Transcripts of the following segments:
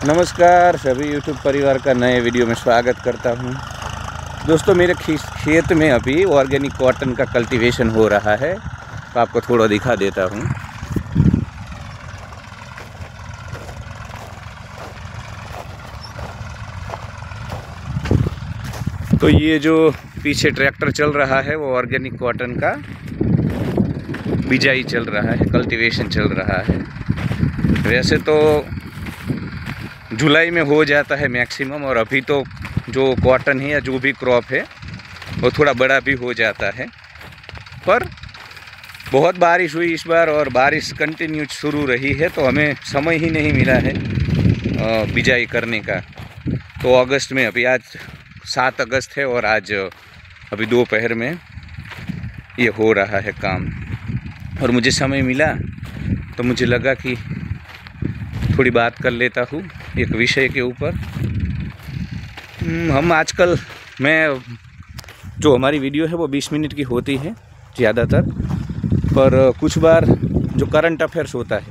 नमस्कार सभी YouTube परिवार का नए वीडियो में स्वागत करता हूं। दोस्तों मेरे खेत में अभी ऑर्गेनिक कॉटन का कल्टीवेशन हो रहा है, तो आपको थोड़ा दिखा देता हूं। तो ये जो पीछे ट्रैक्टर चल रहा है वो ऑर्गेनिक कॉटन का बिजाई चल रहा है, कल्टीवेशन चल रहा है। वैसे तो जुलाई में हो जाता है मैक्सिमम, और अभी तो जो कॉटन है या जो भी क्रॉप है वो थोड़ा बड़ा भी हो जाता है। पर बहुत बारिश हुई इस बार और बारिश कंटिन्यू शुरू रही है, तो हमें समय ही नहीं मिला है बिजाई करने का। तो अगस्त में, अभी आज 7 अगस्त है और आज अभी दोपहर में ये हो रहा है काम, और मुझे समय मिला तो मुझे लगा कि थोड़ी बात कर लेता हूँ एक विषय के ऊपर। हम आजकल जो हमारी वीडियो है वो 20 मिनट की होती है ज़्यादातर, पर कुछ बार जो करंट अफेयर्स होता है,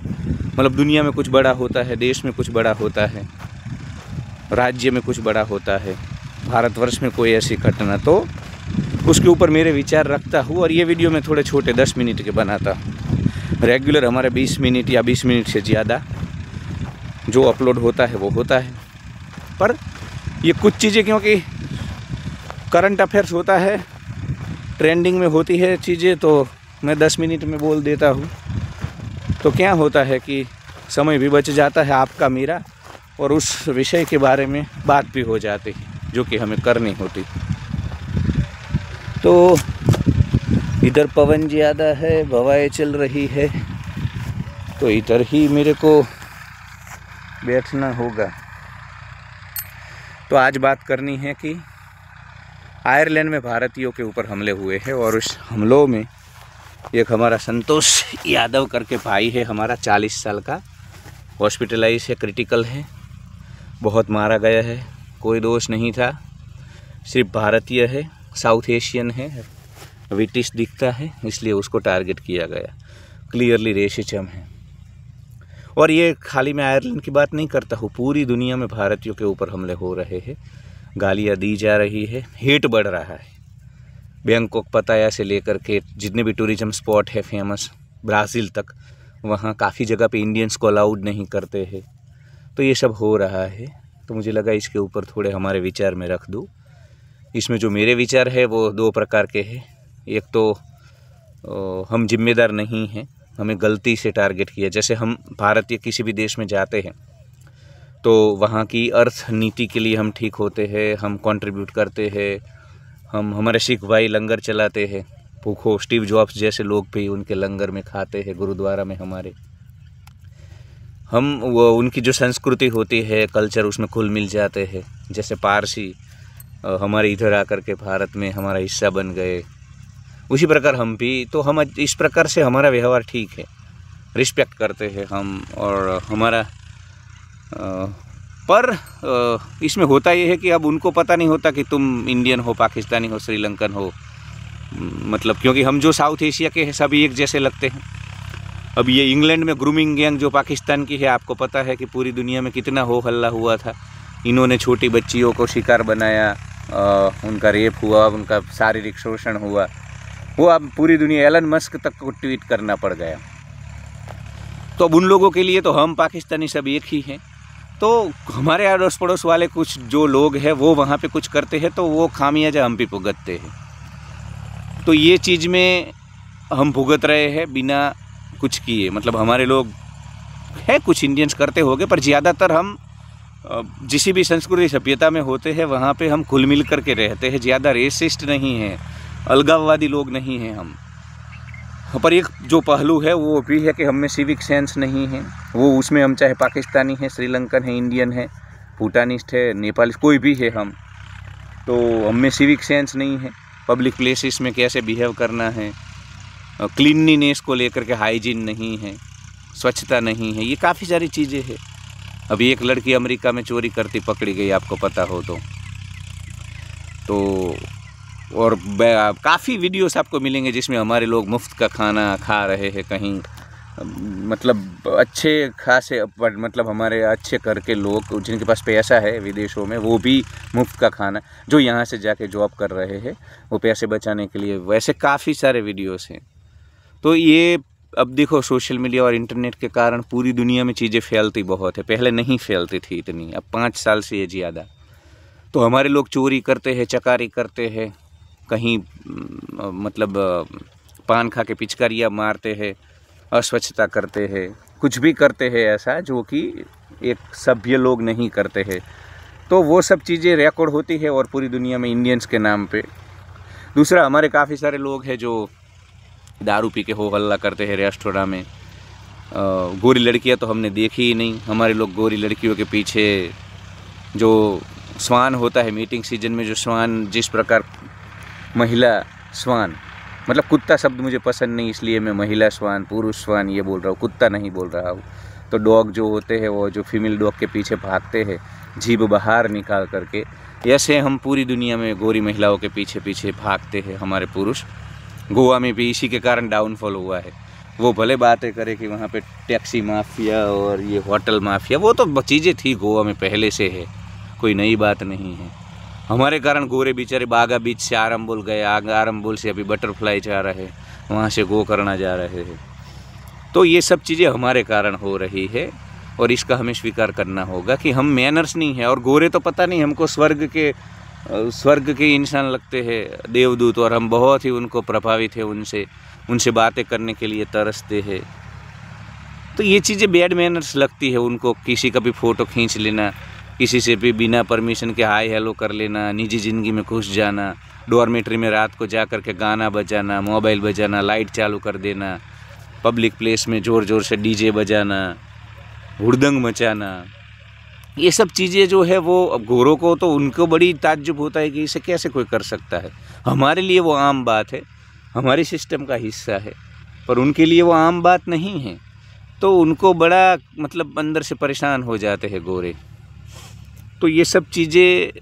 मतलब दुनिया में कुछ बड़ा होता है, देश में कुछ बड़ा होता है, राज्य में कुछ बड़ा होता है, भारतवर्ष में कोई ऐसी घटना, तो उसके ऊपर मेरे विचार रखता हूँ। और ये वीडियो मैं थोड़े छोटे 10 मिनट के बनाता हूँ। रेगुलर हमारे 20 मिनट या 20 मिनट से ज़्यादा जो अपलोड होता है वो होता है। पर ये कुछ चीज़ें, क्योंकि करंट अफेयर्स होता है, ट्रेंडिंग में होती है चीज़ें, तो मैं 10 मिनट में बोल देता हूँ। तो क्या होता है कि समय भी बच जाता है आपका मेरा, और उस विषय के बारे में बात भी हो जाती है जो कि हमें करनी होती। तो इधर पवन ज़्यादा है, हवाएं चल रही है, तो इधर ही मेरे को बैठना होगा। तो आज बात करनी है कि आयरलैंड में भारतीयों के ऊपर हमले हुए हैं, और उस हमलों में एक हमारा संतोष यादव करके भाई है हमारा, 40 साल का, हॉस्पिटलाइज है, क्रिटिकल है, बहुत मारा गया है। कोई दोष नहीं था, सिर्फ भारतीय है, साउथ एशियन है, ब्रिटिश दिखता है, इसलिए उसको टारगेट किया गया। क्लियरली रेसिज्म है। और ये खाली मैं आयरलैंड की बात नहीं करता हूँ, पूरी दुनिया में भारतीयों के ऊपर हमले हो रहे हैं, गालियाँ दी जा रही है, हेट बढ़ रहा है। बैंकॉक, पताया से लेकर के जितने भी टूरिज्म स्पॉट है फेमस, ब्राज़ील तक, वहाँ काफ़ी जगह पे इंडियंस को अलाउड नहीं करते हैं। तो ये सब हो रहा है, तो मुझे लगा इसके ऊपर थोड़े हमारे विचार में रख दूँ। इसमें जो मेरे विचार है वो 2 प्रकार के हैं। एक तो हम जिम्मेदार नहीं हैं, हमें गलती से टारगेट किया। जैसे हम भारतीय किसी भी देश में जाते हैं तो वहाँ की अर्थ नीति के लिए हम ठीक होते हैं, हम कंट्रीब्यूट करते हैं, हमारे सिख भाई लंगर चलाते हैं, भूखो स्टीव जॉब्स जैसे लोग भी उनके लंगर में खाते हैं, गुरुद्वारा में हमारे। हम वो उनकी जो संस्कृति होती है, कल्चर, उसमें खुल मिल जाते हैं। जैसे पारसी हमारे इधर आकर के भारत में हमारा हिस्सा बन गए, उसी प्रकार हम भी, तो हम इस प्रकार से हमारा व्यवहार ठीक है, रिस्पेक्ट करते हैं हम। और हमारा पर इसमें होता ये है कि अब उनको पता नहीं होता कि तुम इंडियन हो, पाकिस्तानी हो, श्रीलंकन हो, मतलब क्योंकि हम जो साउथ एशिया के हैं सभी एक जैसे लगते हैं। अब ये इंग्लैंड में ग्रूमिंग गैंग जो पाकिस्तान की है, आपको पता है कि पूरी दुनिया में कितना हो हल्ला हुआ था। इन्होंने छोटी बच्चियों को शिकार बनाया, उनका रेप हुआ, उनका शारीरिक शोषण हुआ, वो अब पूरी दुनिया, एलन मस्क तक को ट्वीट करना पड़ गया। तो अब उन लोगों के लिए तो हम पाकिस्तानी सब एक ही हैं। तो हमारे अड़ोस पड़ोस वाले कुछ जो लोग हैं वो वहाँ पे कुछ करते हैं, तो वो खामियाजा हम भी भुगतते हैं। तो ये चीज़ में हम भुगत रहे हैं बिना कुछ किए। मतलब हमारे लोग है, कुछ इंडियंस करते होंगे, पर ज़्यादातर हम जिस भी संस्कृति सभ्यता में होते हैं वहाँ पे हम खुल मिल करके रहते हैं, ज़्यादा रेसिस्ट नहीं हैं, अलगाववादी लोग नहीं हैं हम। पर एक जो पहलू है वो भी है कि हम में सिविक सेंस नहीं है। वो उसमें हम चाहे पाकिस्तानी हैं, श्रीलंकन है, इंडियन है, भूटानिस्ट है, नेपाली, कोई भी है हम, तो हम में सिविक सेंस नहीं है। पब्लिक प्लेसेस में कैसे बिहेव करना है, क्लीनलीनेस को लेकर के हाइजीन नहीं है, स्वच्छता नहीं है, ये काफ़ी सारी चीज़ें हैं। अभी एक लड़की अमेरिका में चोरी करती पकड़ी गई, आपको पता हो तो और काफ़ी वीडियोस आपको मिलेंगे जिसमें हमारे लोग मुफ्त का खाना खा रहे हैं, कहीं मतलब अच्छे खासे मतलब हमारे अच्छे करके लोग जिनके पास पैसा है विदेशों में, वो भी मुफ्त का खाना, जो यहाँ से जाके जॉब कर रहे हैं वो पैसे बचाने के लिए, वैसे काफ़ी सारे वीडियोस हैं। तो ये अब देखो सोशल मीडिया और इंटरनेट के कारण पूरी दुनिया में चीज़ें फैलती बहुत है, पहले नहीं फैलती थी इतनी, अब 5 साल से ये ज़्यादा। तो हमारे लोग चोरी करते हैं, चकारी करते हैं, कहीं मतलब पान खा के पिचकारियाँ मारते हैं, अस्वच्छता करते हैं, कुछ भी करते हैं ऐसा जो कि एक सभ्य लोग नहीं करते हैं। तो वो सब चीज़ें रिकॉर्ड होती है और पूरी दुनिया में इंडियंस के नाम पे। दूसरा, हमारे काफ़ी सारे लोग हैं जो दारू पी के हो हल्ला करते हैं रेस्टोरेंट में। गोरी लड़कियां तो हमने देखी ही नहीं। हमारे लोग गोरी लड़कियों के पीछे जो स्वान होता है मीटिंग सीजन में, जो स्वान जिस प्रकार महिला स्वान, मतलब कुत्ता शब्द मुझे पसंद नहीं, इसलिए मैं महिला स्वान पुरुष स्वान ये बोल रहा हूँ, कुत्ता नहीं बोल रहा हूँ। तो डॉग जो होते हैं वो जो फीमेल डॉग के पीछे भागते हैं जीभ बाहर निकाल करके, ऐसे हम पूरी दुनिया में गोरी महिलाओं के पीछे पीछे भागते हैं हमारे पुरुष। गोवा में भी इसी के कारण डाउनफॉल हुआ है। वो भले बातें करे कि वहाँ पे टैक्सी माफिया और ये होटल माफिया, वो तो चीज़ें थी गोवा में पहले से है, कोई नई बात नहीं है। हमारे कारण गोरे बेचारे बागा बीच से आरंबोल गए, आरंबोल से अभी बटरफ्लाई जा रहे, वहाँ से गोकर्णा जा रहे हैं। तो ये सब चीज़ें हमारे कारण हो रही है और इसका हमें स्वीकार करना होगा कि हम मैनर्स नहीं है। और गोरे तो पता नहीं हमको स्वर्ग के इंसान लगते हैं, देवदूत, और हम बहुत ही उनको प्रभावित है, उनसे बातें करने के लिए तरसते हैं। तो ये चीज़ें बैड मैनर्स लगती है उनको। किसी का भी फ़ोटो खींच लेना, किसी से भी बिना परमिशन के हाय हेलो कर लेना, निजी ज़िंदगी में घुस जाना, डॉर्मेट्री में रात को जा कर के गाना बजाना, मोबाइल बजाना, लाइट चालू कर देना, पब्लिक प्लेस में ज़ोर ज़ोर से डीजे बजाना, हुड़दंग मचाना, ये सब चीज़ें जो है वो अब गोरों को तो उनको बड़ी ताज्जुब होता है कि इसे कैसे कोई कर सकता है। हमारे लिए वो आम बात है, हमारी सिस्टम का हिस्सा है, पर उनके लिए वो आम बात नहीं है। तो उनको बड़ा मतलब अंदर से परेशान हो जाते हैं गोरे। तो ये सब चीज़ें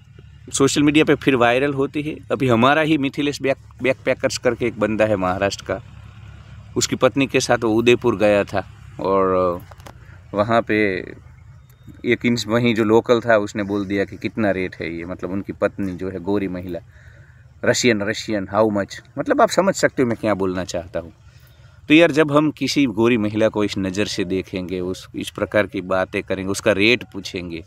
सोशल मीडिया पे फिर वायरल होती है। अभी हमारा ही मिथिलेश बैकपैकर्स करके एक बंदा है महाराष्ट्र का, उसकी पत्नी के साथ वो उदयपुर गया था और वहाँ पे एक इंच वहीं जो लोकल था उसने बोल दिया कि कितना रेट है ये, मतलब उनकी पत्नी जो है गोरी महिला, रशियन हाउ मच, मतलब आप समझ सकते हो मैं क्या बोलना चाहता हूँ। तो यार जब हम किसी गोरी महिला को इस नज़र से देखेंगे, इस प्रकार की बातें करेंगे, उसका रेट पूछेंगे,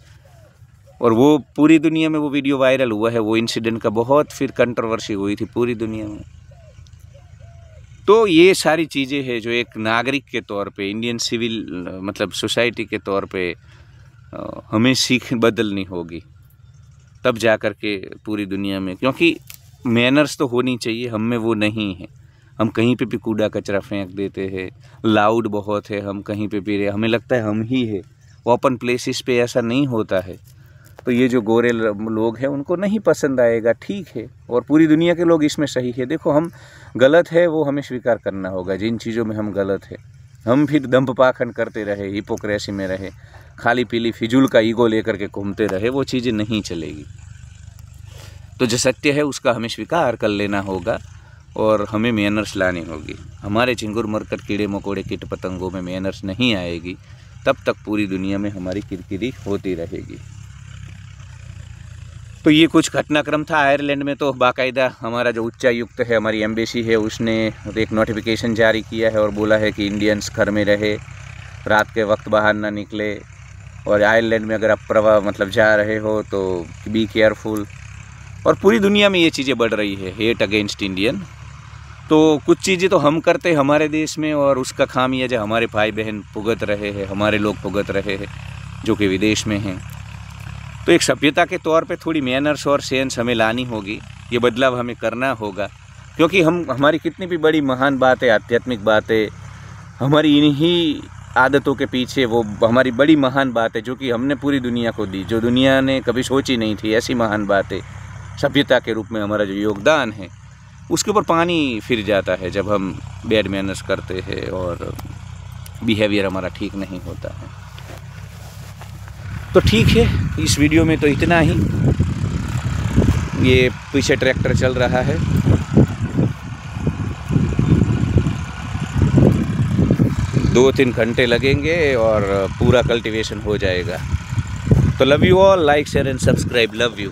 और वो पूरी दुनिया में वो वीडियो वायरल हुआ है, वो इंसिडेंट का बहुत फिर कंट्रोवर्सी हुई थी पूरी दुनिया में। तो ये सारी चीज़ें हैं जो एक नागरिक के तौर पे, इंडियन सिविल मतलब सोसाइटी के तौर पे हमें सीख बदलनी होगी, तब जा कर के पूरी दुनिया में, क्योंकि मैनर्स तो होनी चाहिए, हम में वो नहीं है। हम कहीं पे भी कूड़ा कचरा फेंक देते हैं, लाउड बहुत है, हम कहीं पे भी हमें लगता है हम ही है, ओपन प्लेसेस पे ऐसा नहीं होता है। तो ये जो गोरे लोग हैं उनको नहीं पसंद आएगा, ठीक है, और पूरी दुनिया के लोग इसमें सही है। देखो हम गलत है वो हमें स्वीकार करना होगा, जिन चीज़ों में हम गलत है। हम फिर दंभ पाखंड करते रहे, हिपोक्रेसी में रहे, खाली पीली फिजूल का ईगो लेकर के घूमते रहे, वो चीज़ें नहीं चलेगी। तो जो सत्य है उसका हमें स्वीकार कर लेना होगा और हमें मैनर्स लानी होगी। हमारे चिंगुर मरकट कीड़े मकोड़े कीट पतंगों में मैनर्स नहीं आएगी, तब तक पूरी दुनिया में हमारी किरकिरी होती रहेगी। तो ये कुछ घटनाक्रम था। आयरलैंड में तो बाकायदा हमारा जो उच्चायुक्त है, हमारी एम्बेसी है, उसने एक नोटिफिकेशन जारी किया है और बोला है कि इंडियंस घर में रहे, रात के वक्त बाहर ना निकले, और आयरलैंड में अगर आप मतलब जा रहे हो तो बी केयरफुल। और पूरी दुनिया में ये चीज़ें बढ़ रही है, हेट अगेंस्ट इंडियन। तो कुछ चीज़ें तो हम करते हैं हमारे देश में और उसका खामियाजा हमारे भाई बहन भुगत रहे हैं, हमारे लोग भुगत रहे हैं जो कि विदेश में हैं। तो एक सभ्यता के तौर पे थोड़ी मैनर्स और सेंस हमें लानी होगी, ये बदलाव हमें करना होगा, क्योंकि हमारी कितनी भी बड़ी महान बातें, आध्यात्मिक बातें, हमारी इन्हीं आदतों के पीछे वो हमारी बड़ी महान बात है जो कि हमने पूरी दुनिया को दी, जो दुनिया ने कभी सोची नहीं थी। ऐसी महान बातें सभ्यता के रूप में हमारा जो योगदान है उसके ऊपर पानी फिर जाता है जब हम बैड मैनर्स करते हैं और बिहेवियर हमारा ठीक नहीं होता है। तो ठीक है, इस वीडियो में तो इतना ही। ये पीछे ट्रैक्टर चल रहा है। 2-3 घंटे लगेंगे और पूरा कल्टीवेशन हो जाएगा। तो love you all, like share and subscribe, love you.